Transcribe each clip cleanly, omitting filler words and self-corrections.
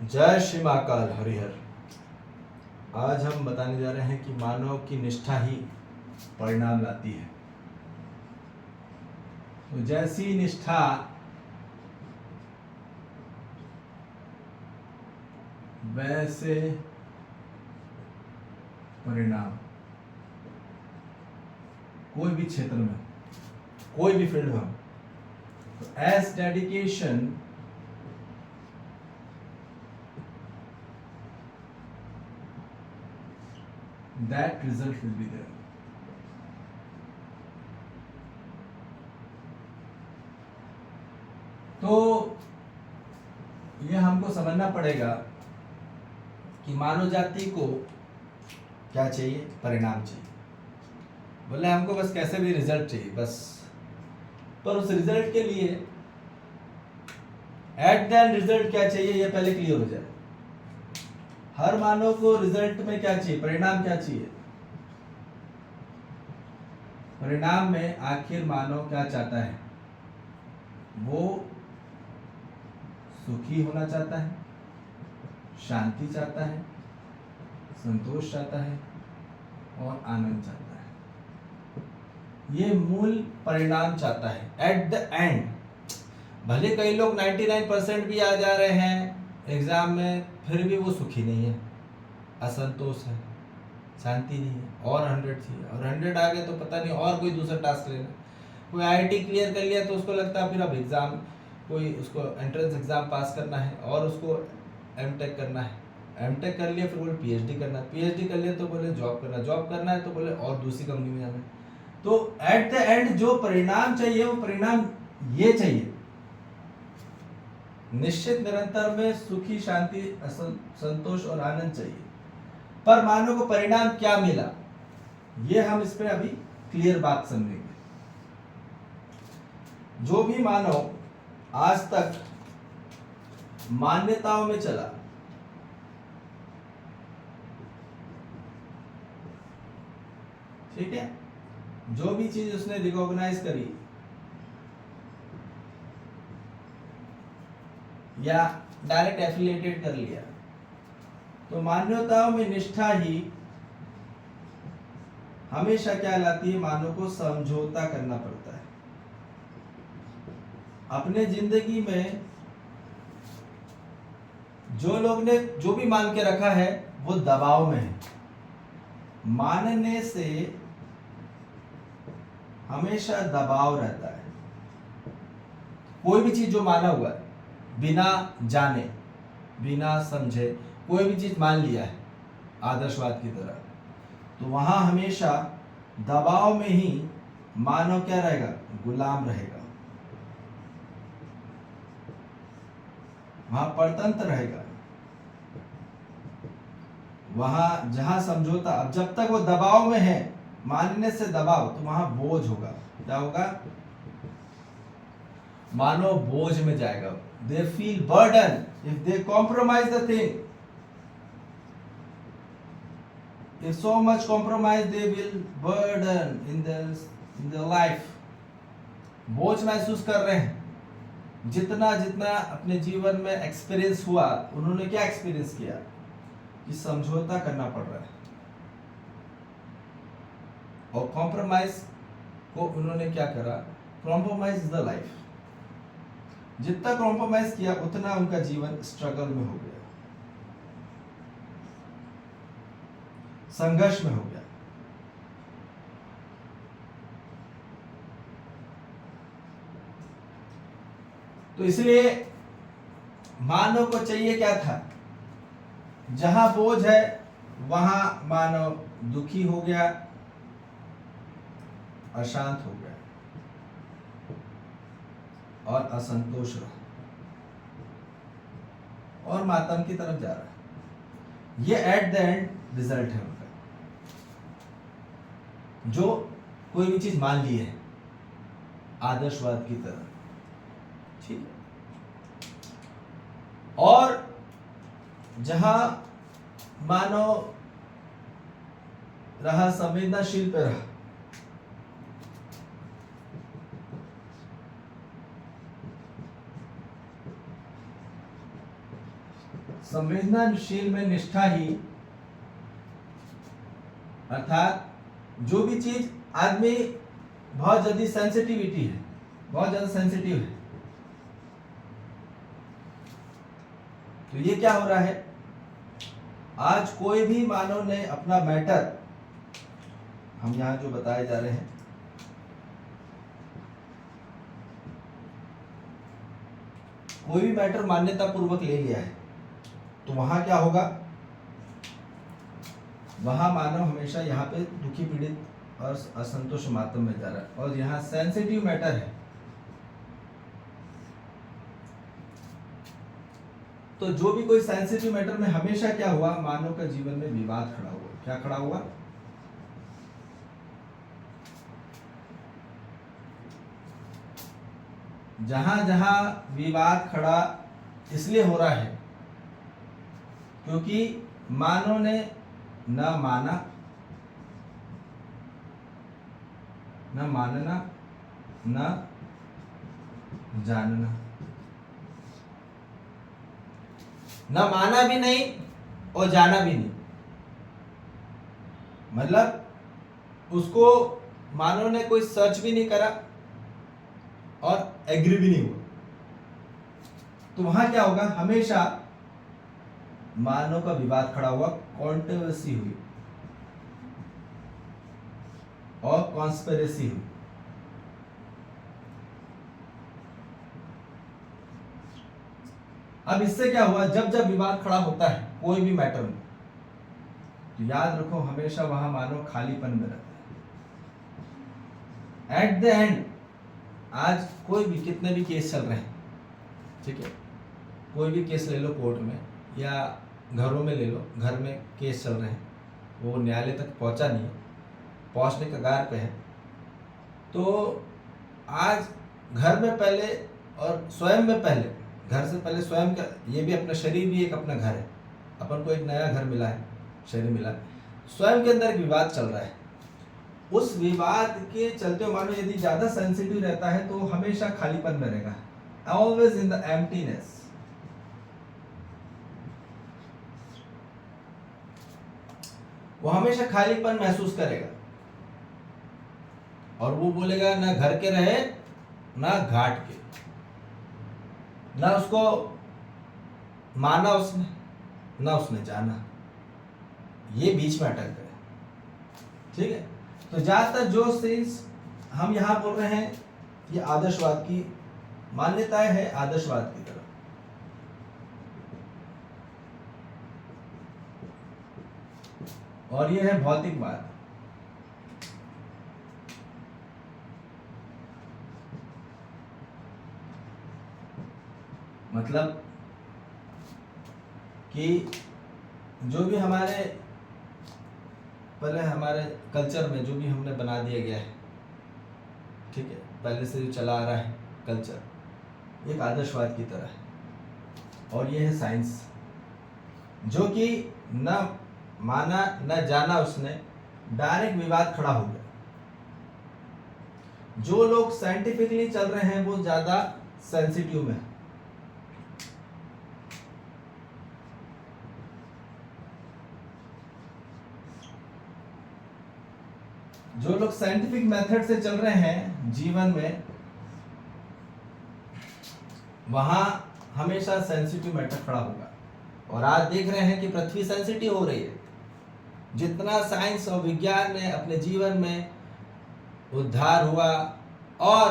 जय श्री महाकाल हरिहर। आज हम बताने जा रहे हैं कि मानव की निष्ठा ही परिणाम लाती है। तो जैसी निष्ठा वैसे परिणाम। कोई भी क्षेत्र में, कोई भी फील्ड में, तो as dedication that result will be there. तो यह हमको समझना पड़ेगा कि मानव जाति को क्या चाहिए, परिणाम चाहिए। बोले हमको बस कैसे भी रिजल्ट चाहिए बस, पर उस रिजल्ट के लिए एट द एंड रिजल्ट क्या चाहिए यह पहले क्लियर हो जाए। हर मानव को रिजल्ट में क्या चाहिए, परिणाम क्या चाहिए। परिणाम में आखिर मानव क्या चाहता है, वो सुखी होना चाहता है, शांति चाहता है, संतोष चाहता है और आनंद चाहता है। ये मूल परिणाम चाहता है एट द एंड। भले कई लोग 99% भी आ जा रहे हैं एग्जाम में, फिर भी वो सुखी नहीं है, असंतोष है, शांति नहीं है, और 100 चाहिए, और 100 आ गए तो पता नहीं और कोई दूसरा टास्क लेना। कोई आईआईटी क्लियर कर लिया तो उसको लगता है फिर अब एग्जाम, कोई उसको एंट्रेंस एग्जाम पास करना है और उसको एमटेक करना है, एमटेक कर लिया फिर बोले पीएचडी करना है, पीएचडी कर लिया तो बोले जॉब करना है, जॉब करना है तो बोले और दूसरी कंपनी में जाना है। तो एट द एंड जो परिणाम चाहिए वो परिणाम ये चाहिए, निश्चित निरंतर में सुखी, शांति, संतोष और आनंद चाहिए। पर मानव को परिणाम क्या मिला, ये हम इस पे अभी क्लियर बात समझेंगे। जो भी मानव आज तक मान्यताओं में चला, ठीक है, जो भी चीज उसने रिकॉग्नाइज करी या डायरेक्ट एफिलिएटेड कर लिया, तो मान्यताओं में निष्ठा ही हमेशा क्या लाती है, मानव को समझौता करना पड़ता है। अपने जिंदगी में जो लोग ने जो भी मान के रखा है वो दबाव में है। मानने से हमेशा दबाव रहता है। कोई भी चीज जो माना हुआ है, बिना जाने बिना समझे कोई भी चीज मान लिया है आदर्शवाद की तरह, तो वहां हमेशा दबाव में ही मानव क्या रहेगा, गुलाम रहेगा, वहां परतंत्र रहेगा। वहां जहां समझौता, अब जब तक वो दबाव में है, मानने से दबाव, तो वहां बोझ होगा। क्या होगा, मानव बोझ में जाएगा। They feel burden if they compromise the thing, if so much compromise they will burden in their life। बोझ महसूस कर रहे हैं। जितना जितना अपने जीवन में एक्सपीरियंस हुआ, उन्होंने क्या एक्सपीरियंस किया कि समझौता करना पड़ रहा है, और कॉम्प्रोमाइज को उन्होंने क्या करा, कॉम्प्रोमाइज द लाइफ। जितना कॉम्प्रोमाइज किया उतना उनका जीवन स्ट्रगल में हो गया, संघर्ष में हो गया। तो इसलिए मानव को चाहिए क्या था, जहां बोझ है वहां मानव दुखी हो गया, अशांत हो गया और असंतोष रहा और मातम की तरफ जा रहा है। ये एट द एंड रिजल्ट है उनका। जो कोई भी चीज मान ली है आदर्शवाद की तरह, ठीक है, और जहां मानव रहा संवेदनशील पे रहा, संवेदनशील में निष्ठा ही, अर्थात जो भी चीज आदमी बहुत ज्यादा सेंसिटिविटी है, बहुत ज्यादा सेंसिटिव है, तो ये क्या हो रहा है, आज कोई भी मानव ने अपना मैटर, हम यहां जो बताए जा रहे हैं, कोई भी मैटर मान्यता पूर्वक ले लिया है, तो वहां क्या होगा, वहां मानव हमेशा यहाँ पे दुखी, पीड़ित और असंतोष मातम में जा रहा है। और यहाँ सेंसिटिव मैटर है, तो जो भी कोई सेंसिटिव मैटर में हमेशा क्या हुआ, मानव का जीवन में विवाद खड़ा हुआ। क्या खड़ा हुआ, जहां जहां विवाद खड़ा इसलिए हो रहा है क्योंकि मानव ने न माना, न मानना, न जानना, न माना भी नहीं और जाना भी नहीं। मतलब उसको मानव ने कोई सर्च भी नहीं करा और एग्री भी नहीं हुआ, तो वहां क्या होगा, हमेशा मानव का विवाद खड़ा हुआ, कॉन्ट्रोवर्सी हुई और कॉन्स्पिरेसी हुई। अब इससे क्या हुआ, जब जब विवाद खड़ा होता है कोई भी मैटर में, तो याद रखो हमेशा वहां मानव खालीपन में रहता है। एट द एंड, आज कोई भी, कितने भी केस चल रहे हैं, ठीक है, कोई भी केस ले लो कोर्ट में या घरों में ले लो, घर में केस चल रहे हैं, वो न्यायालय तक पहुंचा नहीं है, पहुंचने के कगार पे है, तो आज घर में पहले और स्वयं में पहले, घर से पहले स्वयं का, ये भी अपना शरीर भी एक अपना घर है, अपन को एक नया घर मिला है, शरीर मिला है, स्वयं के अंदर एक विवाद चल रहा है। उस विवाद के चलते मानो यदि ज्यादा सेंसिटिव रहता है तो हमेशा खालीपन में रहेगा, ऑलवेज इन द एम्प्टीनेस। वो हमेशा खालीपन महसूस करेगा और वो बोलेगा ना घर के रहे ना घाट के, ना उसको माना उसने ना उसने जाना, ये बीच में अटक गए। ठीक है, तो ज्यादातर जो चीज हम यहां बोल रहे हैं ये आदर्शवाद की मान्यताएं है, आदर्शवाद की तरफ। और ये है भौतिकवाद। मतलब कि जो भी हमारे पहले हमारे कल्चर में जो भी हमने बना दिया गया है, ठीक है, पहले से जो चला आ रहा है कल्चर, एक आदर्शवाद की तरह है। और ये है साइंस, जो कि न माना न जाना उसने, डायरेक्ट विवाद खड़ा हो गया। जो लोग साइंटिफिकली चल रहे हैं वो ज्यादा सेंसिटिव में, जो लोग साइंटिफिक मेथड से चल रहे हैं जीवन में, वहां हमेशा सेंसिटिव मैटर खड़ा होगा। और आज देख रहे हैं कि पृथ्वी सेंसिटिव हो रही है। जितना साइंस और विज्ञान ने अपने जीवन में उद्धार हुआ और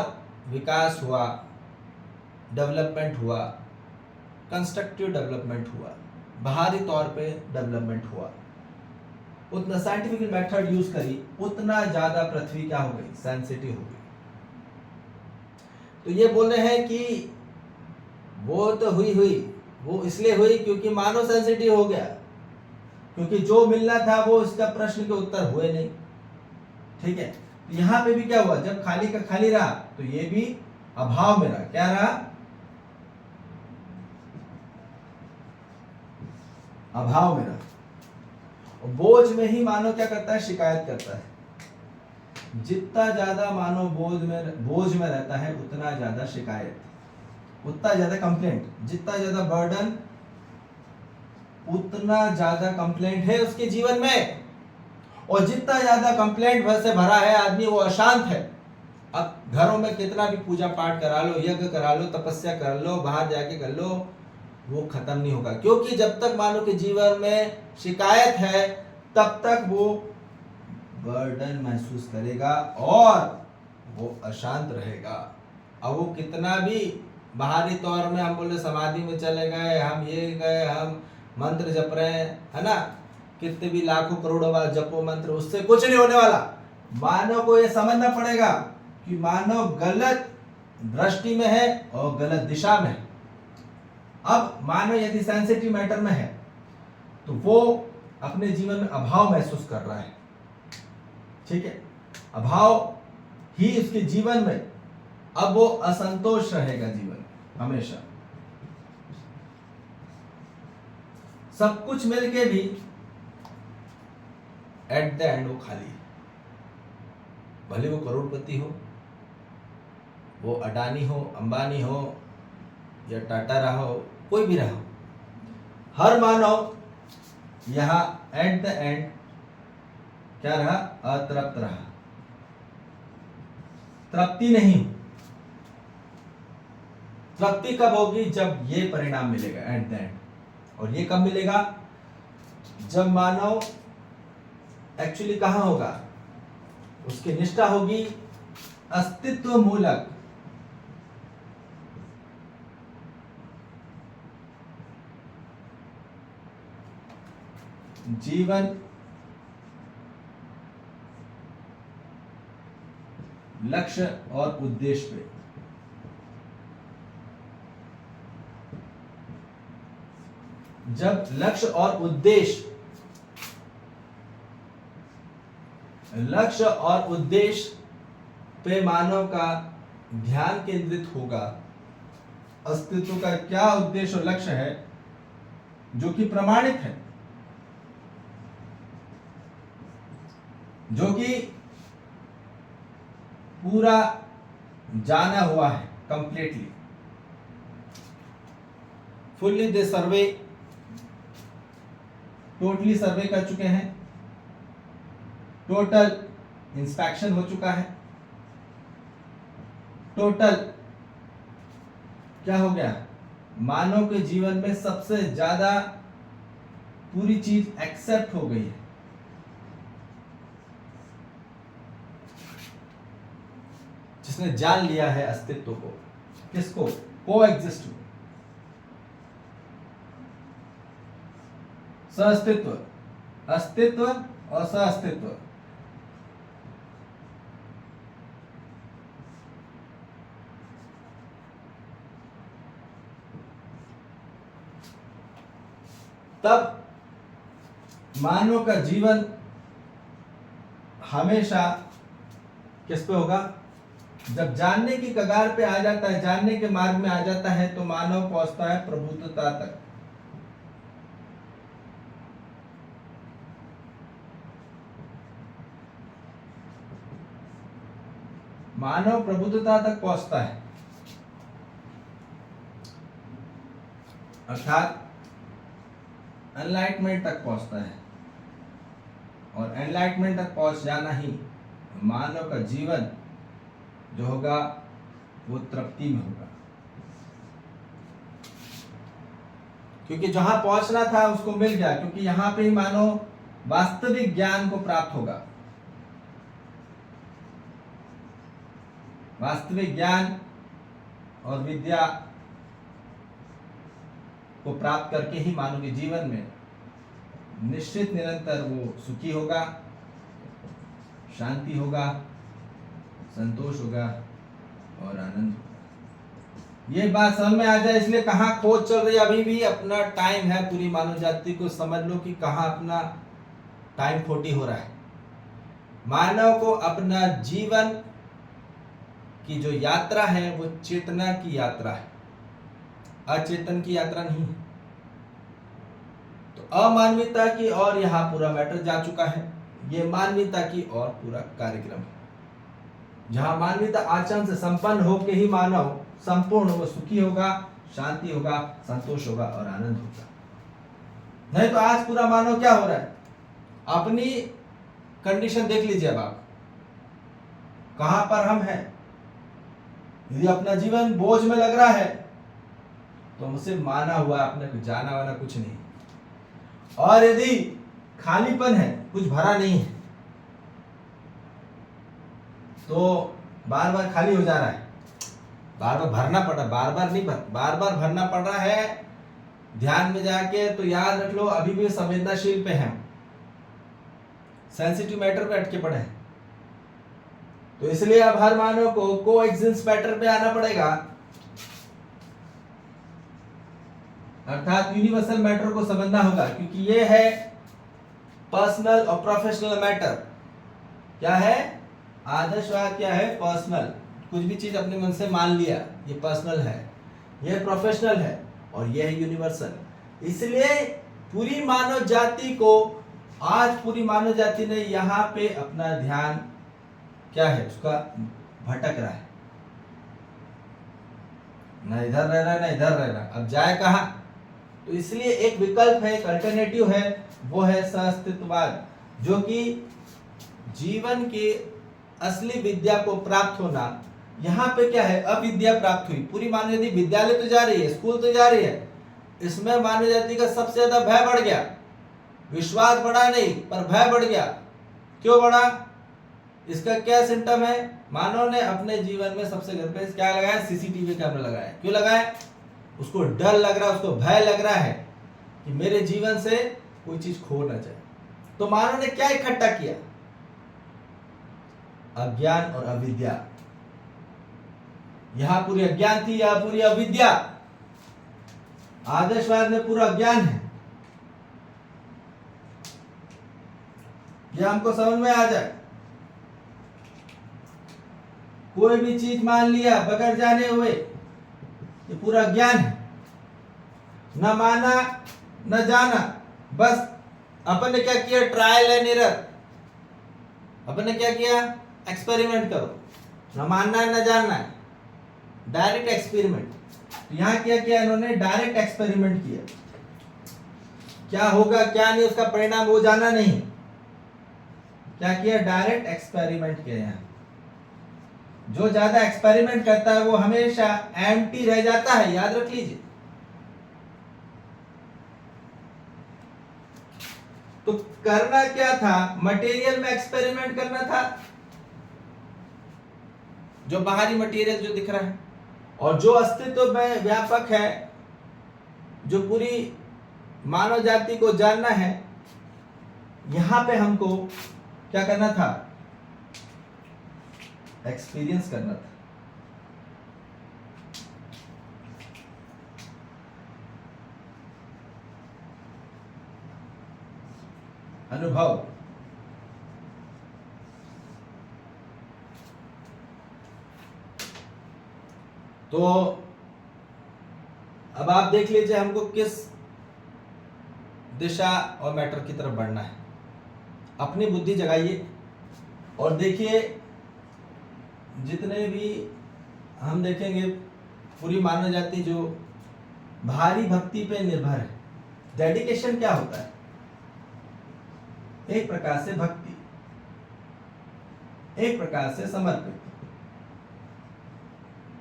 विकास हुआ, डेवलपमेंट हुआ, कंस्ट्रक्टिव डेवलपमेंट हुआ, बाहरी तौर पे डेवलपमेंट हुआ, उतना साइंटिफिक मेथड यूज करी, उतना ज्यादा पृथ्वी क्या हो गई, सेंसिटिव हो गई। तो ये बोल रहे हैं कि वो तो हुई, वो इसलिए हुई क्योंकि मानव सेंसिटिव हो गया, क्योंकि जो मिलना था वो इसका प्रश्न के उत्तर हुए नहीं। ठीक है, यहां पे भी क्या हुआ, जब खाली का खाली रहा तो ये भी अभाव में रहा। क्या रहा, अभाव में रहा। बोझ में ही मानव क्या करता है, शिकायत करता है। जितना ज्यादा मानव बोझ में रहता है उतना ज्यादा शिकायत, उतना ज्यादा कंप्लेंट, जितना ज्यादा बर्डन उतना ज्यादा कंप्लेंट है उसके जीवन में, और जितना ज्यादा कंप्लेंट से भरा है आदमी वो अशांत है। अब घरों में कितना भी पूजा पाठ करा लो, यज्ञ करा लो, तपस्या कर लो, बाहर जाके कर लो, वो खत्म नहीं होगा, क्योंकि जब तक मानव के जीवन में शिकायत है तब तक वो बर्डन महसूस करेगा और वो अशांत रहेगा। अब वो कितना भी बाहरी तौर में हम बोले समाधि में चले गए, हम ये गए, हम मंत्र जप रहे हैं, है ना, कितने भी लाखों करोड़ों बार जपो मंत्र, उससे कुछ नहीं होने वाला। मानव को ये समझना पड़ेगा कि मानव गलत दृष्टि में है और गलत दिशा में है। अब मानव यदि सेंसिटिव मैटर में है तो वो अपने जीवन में अभाव महसूस कर रहा है, ठीक है, अभाव ही उसके जीवन में, अब वो असंतोष रहेगा जीवन में हमेशा। सब कुछ मिलके भी एट द एंड वो खाली है। भले वो करोड़पति हो, वो अडानी हो, अंबानी हो या टाटा रहा हो, कोई भी रहा हो, हर मानव यहां एट द एंड क्या रहा, अतृप्त रहा, तृप्ति नहीं। तृप्ति कब होगी, जब ये परिणाम मिलेगा एट द एंड। और ये कब मिलेगा, जब मानव एक्चुअली कहां होगा, उसकी निष्ठा होगी अस्तित्व मूलक, जीवन लक्ष्य और उद्देश्य पे। जब लक्ष्य और उद्देश्य पे मानव का ध्यान केंद्रित होगा, अस्तित्व का क्या उद्देश्य और लक्ष्य है जो कि प्रमाणित है, जो कि पूरा जाना हुआ है, कंप्लीटली फुल्ली दे सर्वे, टोटली सर्वे कर चुके हैं, टोटल इंस्पेक्शन हो चुका है, टोटल क्या हो गया, मानव के जीवन में सबसे ज्यादा पूरी चीज एक्सेप्ट हो गई है। जिसने जान लिया है अस्तित्व को, किसको, को एग्जिस्ट, सहअस्तित्व, अस्तित्व और सहअस्तित्व। तब मानव का जीवन हमेशा किस पे होगा, जब जानने की कगार पे आ जाता है, जानने के मार्ग में आ जाता है, तो मानव पहुंचता है प्रभुत्वता तक। मानव प्रबुद्धता तक पहुंचता है, अर्थात एनलाइटमेंट तक पहुंचता है, और एनलाइटमेंट तक पहुंच जाना ही मानव का जीवन जो होगा वो तृप्ति में होगा, क्योंकि जहां पहुंचना था उसको मिल गया, क्योंकि यहां पे ही मानव वास्तविक ज्ञान को प्राप्त होगा। वास्तविक ज्ञान और विद्या को प्राप्त करके ही मानव के जीवन में निश्चित निरंतर वो सुखी होगा, शांति होगा, संतोष होगा और आनंद होगा। ये बात समझ में आ जाए, इसलिए कहाँ खोज चल रही है, अभी भी अपना टाइम है, पूरी मानव जाति को समझ लो कि कहाँ अपना टाइम खोटी हो रहा है। मानव को अपना जीवन की जो यात्रा है वो चेतना की यात्रा है, अचेतन की यात्रा नहीं है। तो अमानवीयता की और यहाँ पूरा मैटर जा चुका है, ये मानवीयता की और पूरा कार्यक्रम है, जहां मानवीयता आचरण से संपन्न होकर ही मानव संपूर्ण वो सुखी होगा, शांति होगा, संतोष होगा और आनंद होगा। नहीं तो आज पूरा मानव क्या हो रहा है, अपनी कंडीशन देख लीजिए अब आप, कहां पर हम हैं। यदि अपना जीवन बोझ में लग रहा है तो मुझसे माना हुआ आपने, कुछ जाना वाना कुछ नहीं, और यदि खालीपन है, कुछ भरा नहीं है, तो बार बार खाली हो जा रहा है, बार बार भरना पड़ रहा है, बार बार नहीं बार बार भरना पड़ रहा है। ध्यान में जाके तो याद रख लो, अभी भी संवेदनशील पे हैं, सेंसिटिव मैटर पे अटके पड़े हैं। तो इसलिए अब हर मानव को कोएग्जिस्टेंस मैटर पे आना पड़ेगा, अर्थात यूनिवर्सल मैटर को समझना होगा, क्योंकि ये है पर्सनल और प्रोफेशनल मैटर। क्या है आदर्शवाद, क्या है पर्सनल, कुछ भी चीज अपने मन से मान लिया ये पर्सनल है, ये प्रोफेशनल है, और ये है यूनिवर्सल। इसलिए पूरी मानव जाति को, आज पूरी मानव जाति ने यहाँ पे अपना ध्यान क्या है उसका भटक रहा है, ना इधर रह रहा है ना इधर रह रहा है, अब जाए कहाँ। तो इसलिए एक विकल्प है, एक अल्टरनेटिव है, वो है सहअस्तित्ववाद, जो कि जीवन के असली विद्या को प्राप्त होना। यहाँ पे क्या है, अविद्या प्राप्त हुई। पूरी मानव जाति विद्यालय तो जा रही है, स्कूल तो जा रही है, इसमें मानव जाति का सबसे ज्यादा भय बढ़ गया, विश्वास बढ़ा नहीं पर भय बढ़ गया। क्यों बढ़ा, इसका क्या सिम्टम है, मानव ने अपने जीवन में सबसे घर पे क्या लगाया, सीसीटीवी कैमरा लगाया। क्यों लगाया, उसको डर लग रहा है, उसको भय लग रहा है कि मेरे जीवन से कोई चीज खो ना जाए। तो मानव ने क्या इकट्ठा किया, अज्ञान और अविद्या। यहां पूरी अज्ञान थी, यहां पूरी अविद्या। आदर्शवाद में पूरा ज्ञान है, यह हमको समझ में आ जाए। कोई भी चीज मान लिया बगैर जाने हुए, ये पूरा ज्ञान है। न माना न जाना, बस अपन ने क्या किया, ट्रायल एंड एरर। अपन ने क्या किया, एक्सपेरिमेंट करो, न मानना है न जानना है, डायरेक्ट एक्सपेरिमेंट। तो यहां क्या किया इन्होंने, डायरेक्ट एक्सपेरिमेंट किया। क्या होगा क्या नहीं उसका परिणाम वो जाना नहीं, क्या किया, डायरेक्ट एक्सपेरिमेंट किया। यहां जो ज्यादा एक्सपेरिमेंट करता है वो हमेशा एम्प्टी रह जाता है, याद रख लीजिए। तो करना क्या था, मटेरियल में एक्सपेरिमेंट करना था, जो बाहरी मटेरियल जो दिख रहा है, और जो अस्तित्व में व्यापक है, जो पूरी मानव जाति को जानना है, यहां पे हमको क्या करना था, एक्सपीरियंस करना था। अनुभव। तो अब आप देख लीजिए हमको किस दिशा और मैटर की तरफ बढ़ना है। अपनी बुद्धि जगाइए और देखिए, जितने भी हम देखेंगे पूरी मानव जाति जो भारी भक्ति पे निर्भर है। डेडिकेशन क्या होता है, एक प्रकार से भक्ति, एक प्रकार से समर्पित,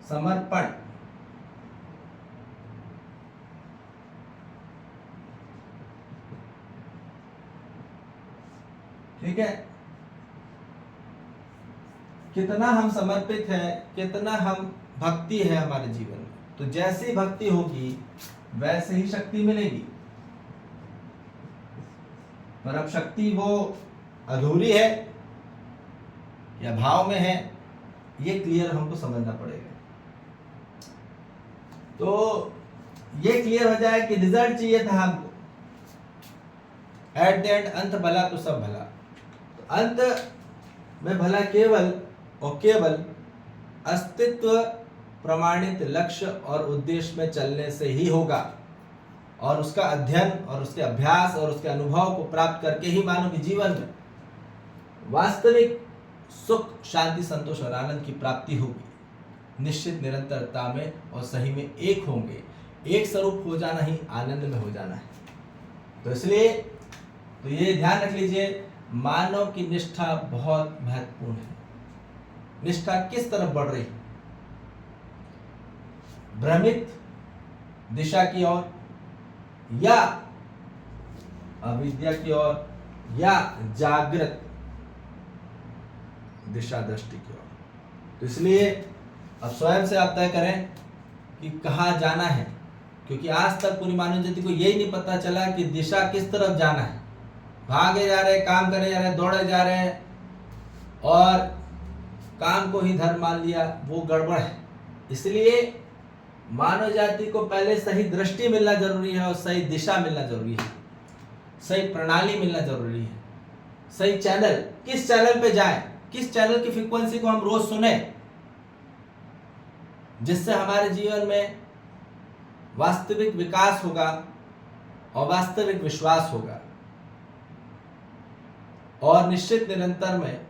समर्पण। ठीक है, कितना हम समर्पित हैं, कितना हम भक्ति है हमारे जीवन में, तो जैसी भक्ति होगी वैसे ही शक्ति मिलेगी। पर अब शक्ति वो अधूरी है या भाव में है, ये क्लियर हमको समझना पड़ेगा। तो ये क्लियर हो जाए कि रिजल्ट चाहिए था हमको, एट द एंड अंत भला तो सब भला। तो अंत में भला केवल और केवल अस्तित्व प्रमाणित लक्ष्य और उद्देश्य में चलने से ही होगा, और उसका अध्ययन और उसके अभ्यास और उसके अनुभव को प्राप्त करके ही मानव के जीवन में वास्तविक सुख, शांति, संतोष और आनंद की प्राप्ति होगी। निश्चित निरंतरता में और सही में एक होंगे। एक स्वरूप हो जाना ही आनंद में हो जाना है। तो इसलिए तो ये ध्यान रख लीजिए, मानव की निष्ठा बहुत महत्वपूर्ण है। निष्ठा किस तरफ बढ़ रही? भ्रमित दिशा की ओर, या अविद्या की ओर, या जागृत दिशा दृष्टि की ओर? तो इसलिए अब स्वयं से आप तय करें कि कहाँ जाना है, क्योंकि आज तक पूरी मानव जाति को यही नहीं पता चला कि दिशा किस तरफ जाना है। भागे जा रहे, काम करे जा रहे, दौड़े जा रहे हैं और काम को ही धर्म मान लिया, वो गड़बड़ है। इसलिए मानव जाति को पहले सही दृष्टि मिलना जरूरी है और सही दिशा मिलना जरूरी है, सही प्रणाली मिलना जरूरी है, सही चैनल, किस चैनल पे जाएं, किस चैनल की फ्रीक्वेंसी को हम रोज सुने, जिससे हमारे जीवन में वास्तविक विकास होगा और वास्तविक विश्वास होगा और निश्चित निरंतर में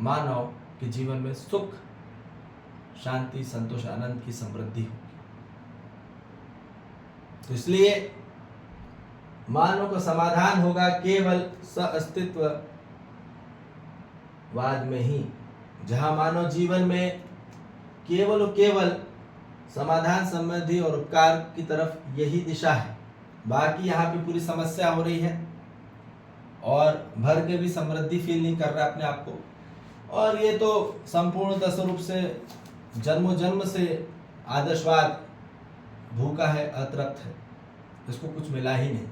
मानव के जीवन में सुख, शांति, संतोष, आनंद की समृद्धि होगी। तो इसलिए मानव को समाधान होगा केवल अस्तित्ववाद में ही, जहां मानव जीवन में केवल और केवल समाधान, समृद्धि और उपकार की तरफ यही दिशा है। बाकी यहाँ पे पूरी समस्या हो रही है और भर के भी समृद्धि फील नहीं कर रहा अपने आप को, और ये तो संपूर्ण स्वरूप से जन्मों जन्म से आदर्शवाद भूखा है, अतृप्त है, इसको कुछ मिला ही नहीं।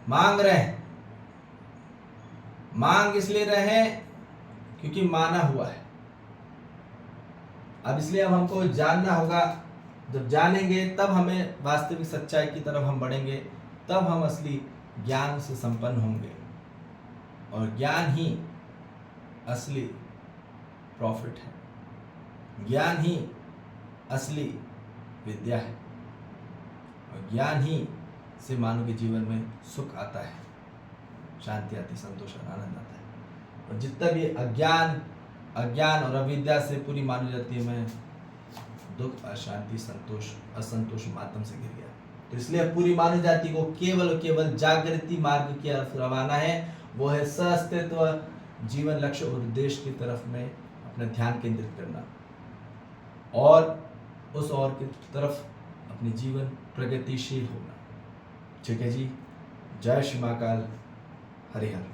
मांग रहे हैं, मांग इसलिए रहे हैं क्योंकि माना हुआ है। अब इसलिए अब हमको जानना होगा, जब जानेंगे तब हमें वास्तविक सच्चाई की तरफ हम बढ़ेंगे, तब हम असली ज्ञान से संपन्न होंगे और ज्ञान ही असली प्रॉफिट है, ज्ञान ही असली विद्या है और ज्ञान ही से मानव के जीवन में सुख आता है, शांति आती, संतोष और आनंद आता है। और जितना भी अज्ञान और अविद्या से पूरी मानव जाति में दुख, अशांति, संतोष, असंतोष मातम से गिर गया। तो इसलिए पूरी मानव जाति को केवल और केवल जागृति मार्ग की तरफ रवाना है, वो है सहअस्तित्व जीवन लक्ष्य और उद्देश्य की तरफ में अपना ध्यान केंद्रित करना और उस ओर की तरफ अपनी जीवन प्रगतिशील होना। ठीक है जी, जय श्री महाकाल, हरिहर।